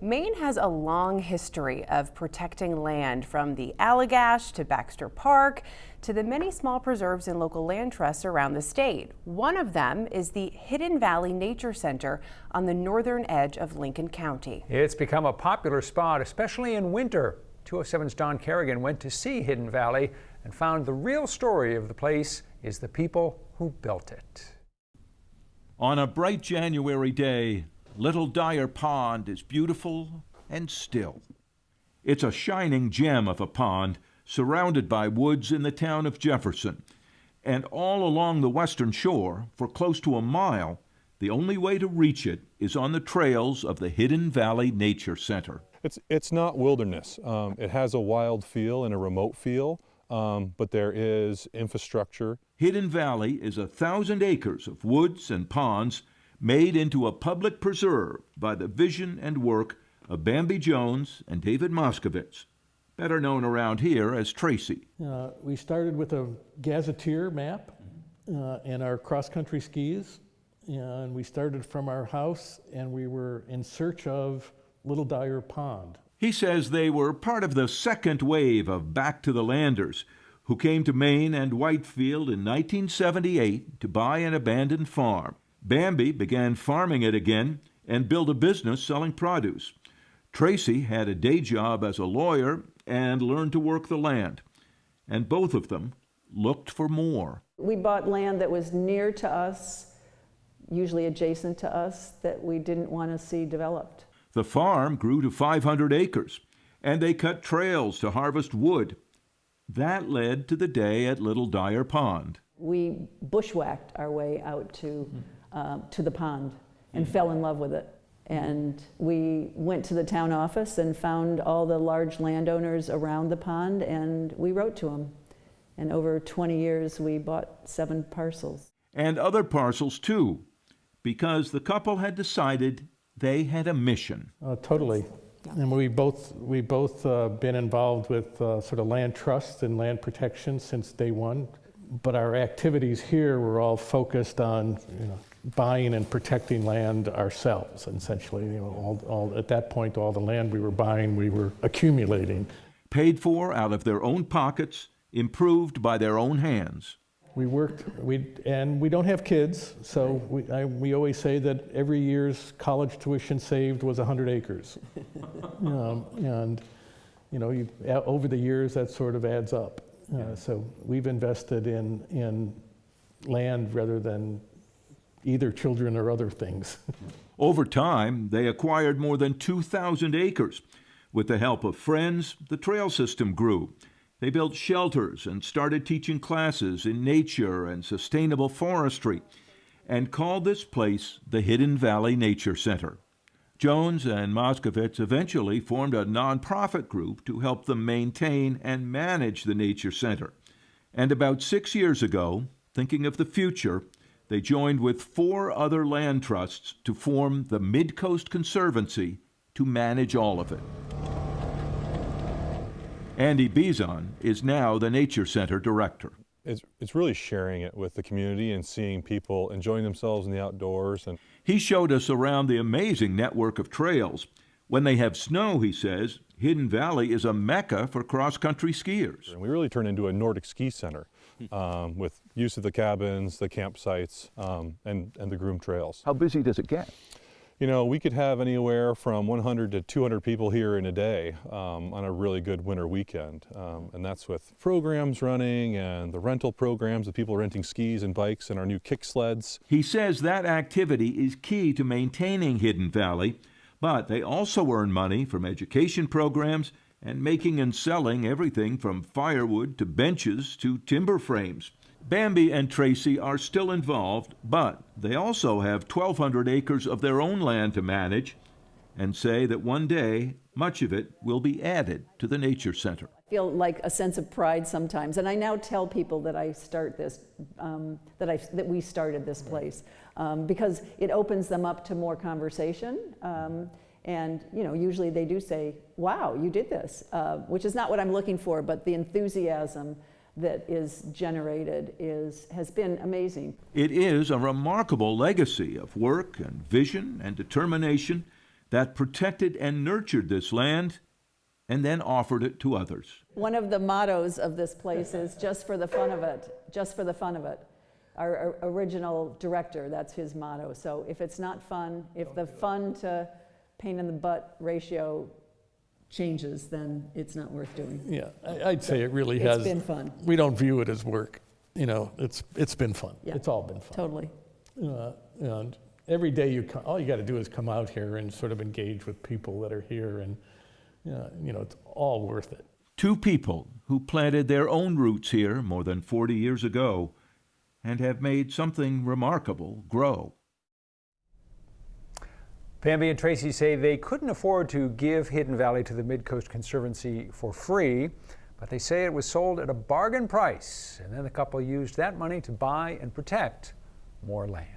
Maine has a long history of protecting land, from the Allagash to Baxter Park to the many small preserves and local land trusts around the state. One of them is the Hidden Valley Nature Center on the northern edge of Lincoln County. It's become a popular spot, especially in winter. 207's Don Kerrigan went to see Hidden Valley and found the real story of the place is the people who built it. On a bright January day, Little Dyer Pond is beautiful and still. It's a shining gem of a pond surrounded by woods in the town of Jefferson. And all along the western shore, for close to a mile, the only way to reach it is on the trails of the Hidden Valley Nature Center. It's not wilderness. It has a wild feel and a remote feel, but there is infrastructure. Hidden Valley is 1,000 acres of woods and ponds made into a public preserve by the vision and work of Bambi Jones and David Moskovitz, better known around here as Tracy. We started with a gazetteer map and our cross-country skis, and we started from our house, and we were in search of Little Dyer Pond. He says they were part of the second wave of Back to the Landers, who came to Maine and Whitefield in 1978 to buy an abandoned farm. Bambi began farming it again and built a business selling produce. Tracy had a day job as a lawyer and learned to work the land. And both of them looked for more. We bought land that was near to us, usually adjacent to us, that we didn't want to see developed. The farm grew to 500 acres, and they cut trails to harvest wood. That led to the day at Little Dyer Pond. We bushwhacked our way out to the pond and fell in love with it. And we went to the town office and found all the large landowners around the pond, and we wrote to them. And over 20 years, we bought 7 parcels. And other parcels too, because the couple had decided they had a mission. Totally. And we both been involved with sort of land trust and land protection since day one. But our activities here were all focused on, buying and protecting land ourselves, essentially. All at that point, all the land we were buying, we were accumulating. Paid for out of their own pockets, improved by their own hands. We worked, and we don't have kids, so we always say that every year's college tuition saved was 100 acres. And over the years, that sort of adds up. So we've invested in land rather than either children or other things. Over time, they acquired more than 2,000 acres. With the help of friends, the trail system grew. They built shelters and started teaching classes in nature and sustainable forestry, and called this place the Hidden Valley Nature Center. Jones and Moskovitz eventually formed a nonprofit group to help them maintain and manage the Nature Center. And about 6 years ago, thinking of the future, they joined with 4 other land trusts to form the Mid-Coast Conservancy to manage all of it. Andy Bizon is now the Nature Center director. It's really sharing it with the community and seeing people enjoying themselves in the outdoors. And he showed us around the amazing network of trails. When they have snow, he says, Hidden Valley is a mecca for cross-country skiers. And we really turned into a Nordic ski center with use of the cabins, the campsites, and the groomed trails. How busy does it get? We could have anywhere from 100 to 200 people here in a day on a really good winter weekend. And that's with programs running and the rental programs of people renting skis and bikes and our new kick sleds. He says that activity is key to maintaining Hidden Valley, but they also earn money from education programs and making and selling everything from firewood to benches to timber frames. Bambi and Tracy are still involved, but they also have 1,200 acres of their own land to manage and say that one day, much of it will be added to the Nature Center. I feel like a sense of pride sometimes, and I now tell people that I start this, that we started this place, because it opens them up to more conversation. And usually they do say, "Wow, you did this," which is not what I'm looking for, but the enthusiasm that is generated has been amazing. It is a remarkable legacy of work and vision and determination that protected and nurtured this land and then offered it to others. One of the mottos of this place is just for the fun of it, just for the fun of it. Our original director, that's his motto. So if it's not fun, if the fun to pain in the butt ratio changes, then it's not worth doing. Yeah, I'd say it really has. It's been fun. We don't view it as work. You know, it's been fun. Yeah. It's all been fun. Totally. And every day all you got to do is come out here and sort of engage with people that are here, and you know, it's all worth it. Two people who planted their own roots here more than 40 years ago and have made something remarkable grow. Bambi and Tracy say they couldn't afford to give Hidden Valley to the Midcoast Conservancy for free, but they say it was sold at a bargain price, and then the couple used that money to buy and protect more land.